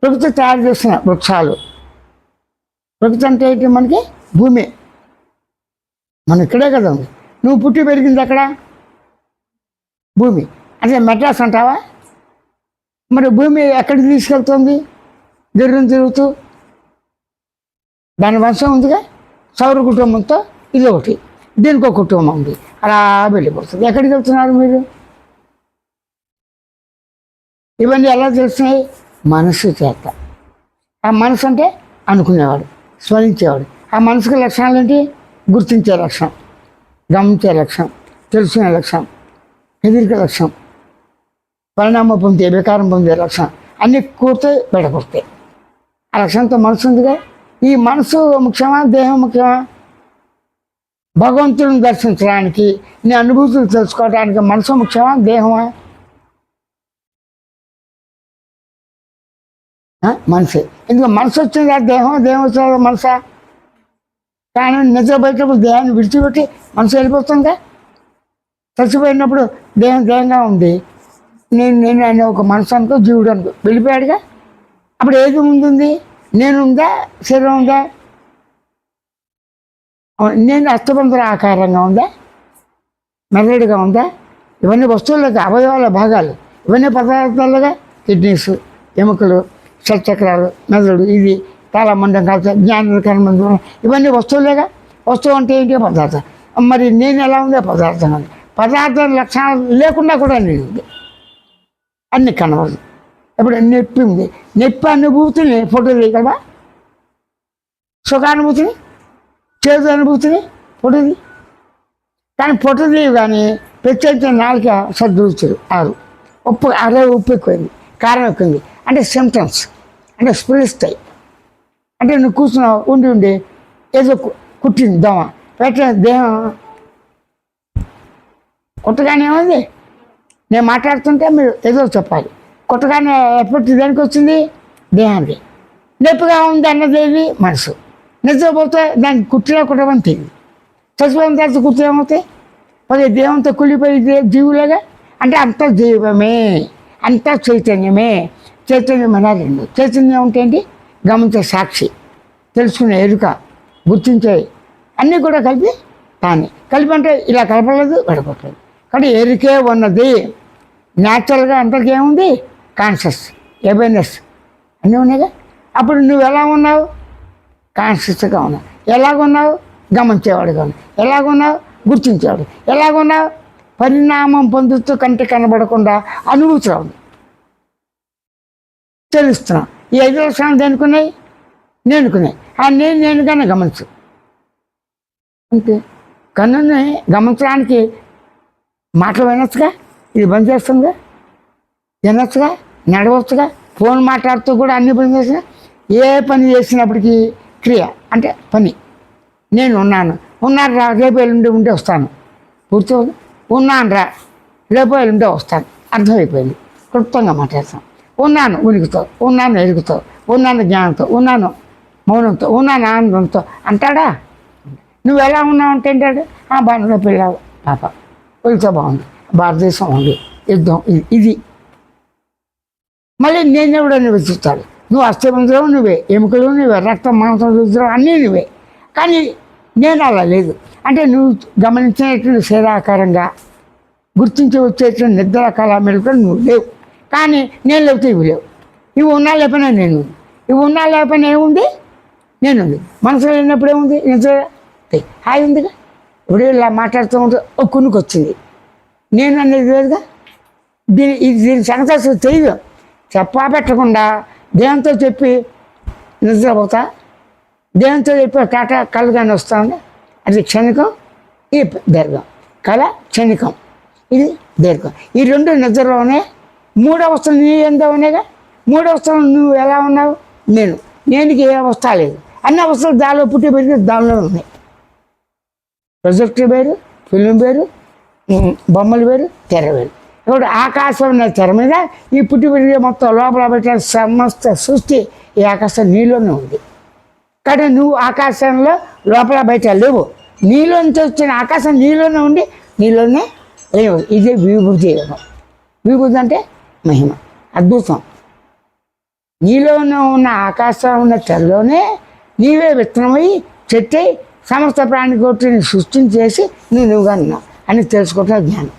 ప్రకృతి తయారు చేసిన వృక్షాలు. ప్రకృతి అంటే ఏంటి? మనకి భూమి. మనం ఇక్కడే కదా ఉంది. నువ్వు పుట్టి పెరిగింది ఎక్కడ? భూమి. అంటే మెడ్రాస్ అంటావా? మరి భూమి ఎక్కడికి తీసుకెళ్తుంది? తిరుగుతూ దాని వంశం ఉందిగా. సౌర కుటుంబంతో ఇది ఒకటి, దీనికి ఒక కుటుంబం ఉంది, అలా వెళ్ళిపోతుంది. ఎక్కడికి వెళ్తున్నారు మీరు? ఇవన్నీ ఎలా తెలుస్తున్నాయి? మనసు చేత. ఆ మనసు అంటే అనుకునేవాడు, స్మరించేవాడు. ఆ మనసుకు లక్షణాలు ఏంటి? గుర్తించే లక్షణం, గమనించే లక్షణం, తెలుసుకునే లక్షణం, ఎదిరికే లక్షణం, పరిణామం పొందే, వికారం పొందే లక్షణం అన్నీ కూర్తాయి, బయటకొస్తాయి. ఆ లక్షణంతో మనసు ఉందిగా. ఈ మనసు ముఖ్యమా, దేహం ముఖ్యమా? భగవంతుని దర్శించడానికి, నీ అనుభూతులు తెలుసుకోవడానికి మనసు ముఖ్యమా, దేహమా? మనసే. ఎందుకు మనసు వచ్చిందా దేహం, దేహం వచ్చిందా మనసా? కానీ నిద్ర బయటప్పుడు దేహాన్ని విడిచిపెట్టి మనసు వెళ్ళిపోతుందా? చచ్చిపోయినప్పుడు దేహం దేహంగా ఉంది, నేను అనే ఒక మనసు అనుకో, జీవుడు అనుకో, వెళ్ళిపోయాడుగా. అప్పుడు ఏది ముందుంది? నేనుందా, శరీరం ఉందా? నేను అస్థిపంజర ఆకారంగా ఉందా, మెదడుగా ఉందా? ఇవన్నీ వస్తువులుగా, అవయవాల భాగాలు, ఇవన్నీ పదార్థాలుగా. కిడ్నీస్, ఎముకలు, షట్చక్రాలు, మెదడు, ఇది తాళమండం, కాల్చ, జ్ఞానం, ఇవన్నీ వస్తువులేగా. వస్తువు అంటే ఏంటి? పదార్థం. మరి నేను ఎలా ఉందో పదార్థం ఉంది. పదార్థం లక్షణాలు లేకుండా కూడా నేను ఉంది, అన్ని కనబడదు. ఇప్పుడు నొప్పి ఉంది, నొప్పి అనుభూతిని ఫోటో తీయగలవా? సుఖానుభూతిని, చేదు అనుభూతిని ఫోటో తీ. కానీ ఫోటో తీయవు. కానీ ప్రత్యేకించిన నాలుక సద్రుచులు 6, ఉప్పు ఉప్పు ఎక్కువైంది, కారం ఎక్కువైంది అంటే సిమ్టమ్స్, అంటే స్ఫురిస్తాయి. అంటే నువ్వు కూర్చున్నావు, ఉండి ఏదో కుట్టింది దోమ, పెట్టిన దేహం కొట్టగానే ఉంది. నేను మాట్లాడుతుంటే మీరు ఏదో చెప్పాలి. కొట్టగానే ఎఫెక్ట్ దేనికి వచ్చింది? దేహానికి. నొప్పిగా ఉంది అన్నదేవి మనసు. నిద్రపోతే దానికి కుట్టినా కుట్టమని తెలియదు. చచ్చిపోయిన తర్వాత కుర్తి ఏమవుతాయి? పది దేహంతో కుళ్ళిపోయి జీవులుగా. అంటే అంత జీవమే, అంత చైతన్యమే. చైతన్యం అలా రెండు. చైతన్యం అంటే ఏంటి? గమనించే సాక్షి, తెలుసుకునే ఎరుక, గుర్తించే అన్నీ కూడా కలిపి తానే. కలిపి అంటే ఇలా కలపలేదు, గడపట్లేదు. కానీ ఎరుకే ఉన్నది. న్యాచురల్గా అందరికీ ఏముంది? కాన్షియస్, అవేర్నెస్ అన్నీ ఉన్నాయిగా. అప్పుడు నువ్వు ఎలా ఉన్నావు? కాన్షియస్గా ఉన్నావు. ఎలాగున్నావు? గమనించేవాడుగా ఉన్నావు. ఎలాగున్నావు? గుర్తించేవాడు. ఎలాగున్నావు? పరిణామం పొందుతూ కంటి కనబడకుండా అనుభూతిలో ఉంది, తెలుస్తున్నావు. ఈ 5 లక్షణాలు దేనికున్నాయి? నేనుకున్నాయి. ఆ నేనుగానే గమనించు అంతే. కన్నుని గమనించడానికి మాటలు వినొచ్చుగా, ఇది బంద్ చేస్తుందిగా, వినొచ్చుగా, నడవచ్చుగా. ఫోన్ మాట్లాడుతూ కూడా అన్ని పని చేసినా, ఏ పని చేసినప్పటికీ క్రియ అంటే పని. నేను ఉన్నాను రా, రేపు ఎల్లుండి ఉంటే వస్తాను, పూర్తి ఉన్నాను రా, రేపు ఎల్లుంటే వస్తాను, అర్థమైపోయింది. క్లుప్తంగా మాట్లాడతాం. ఉన్నాను ఉనికితో, ఉన్నాను ఎరుగుతో, ఉన్నాను జ్ఞానంతో, ఉన్నాను మౌనంతో, ఉన్నాను ఆనందంతో అంటాడా? నువ్వు ఎలా ఉన్నావు అంటే అంటాడు, బాగా పిల్లలు పాప వెళ్తే బాగుంది, భారతదేశం ఉంది, యుద్ధం ఇది. మళ్ళీ నేనెవడని వెతుకుతాడు. నువ్వు అస్థిపంజరం నువ్వే, ఎముకలు నువ్వే, రక్తం, మాంసం, రుద్రం అన్నీ నువ్వే. కానీ నేను అలా లేదు. అంటే నువ్వు గమనించేటువంటి శరీరాకారంగా గుర్తించి వచ్చేటువంటి నిద్ర కళ మెరుగు నువ్వు లేవు. కానీ నేను లేకపోతే ఇవి లేవు. ఇవి ఉన్నా లేకపోయినా నేను, ఇవి ఉన్నా లేకపోయినా ఏముంది? నేనుంది. మనసులో లేనప్పుడు ఏముంది? నిద్ర హాయి ఉందిగా. ఇప్పుడు ఇలా మాట్లాడుతూ ఉంటే ఒక కునుకు వచ్చింది, నేను అనేది లేదుగా. దీని సంగతి అసలు తెలియదు. చెప్పా పెట్టకుండా దేహంతో చెప్పి నిద్రపోతా, దేహంతో చెప్పి టాటా కళ్ళగానే వస్తుంది. అది క్షణికం, ఇది దీర్ఘం. కళ క్షణికం, ఇది దీర్ఘం. ఈ రెండు నిద్రలోనే. 3వ అవస్థలు నీ ఎంత ఉన్నాయిగా. 3వ అవస్థలు నువ్వు ఎలా ఉన్నావు? నేనుకి ఏ అవస్థ లేదు. అన్ని అవస్థలు దానిలో పుట్టి పెరిగి దానిలో ఉన్నాయి. ప్రొజెక్టర్ వేరు, ఫిల్మ్ వేరు, బొమ్మలు వేరు, తెర వేరు. ఇప్పుడు ఆకాశం ఉన్న తెర మీద ఈ పుట్టి పెరిగే మొత్తం లోపల పెట్టిన సమస్త సృష్టి ఈ ఆకాశం నీలోనే ఉంది. కానీ నువ్వు ఆకాశంలో లోపల బయట లేవు. నీలోంచి వచ్చిన ఆకాశం నీలోనే ఉండి నీలోనే లేవు. ఇదే విభూతి యోగం. విభూతి అంటే మహిమ, అద్భుతం. నీలోనే ఉన్న ఆకాశంలో ఉన్న తెరలోనే నీవే విత్తనమై చెట్టై సమస్త ప్రాణికోటిని సృష్టించేసి నువ్వుగా ఉన్నావు అని తెలుసుకోవటం జ్ఞానం.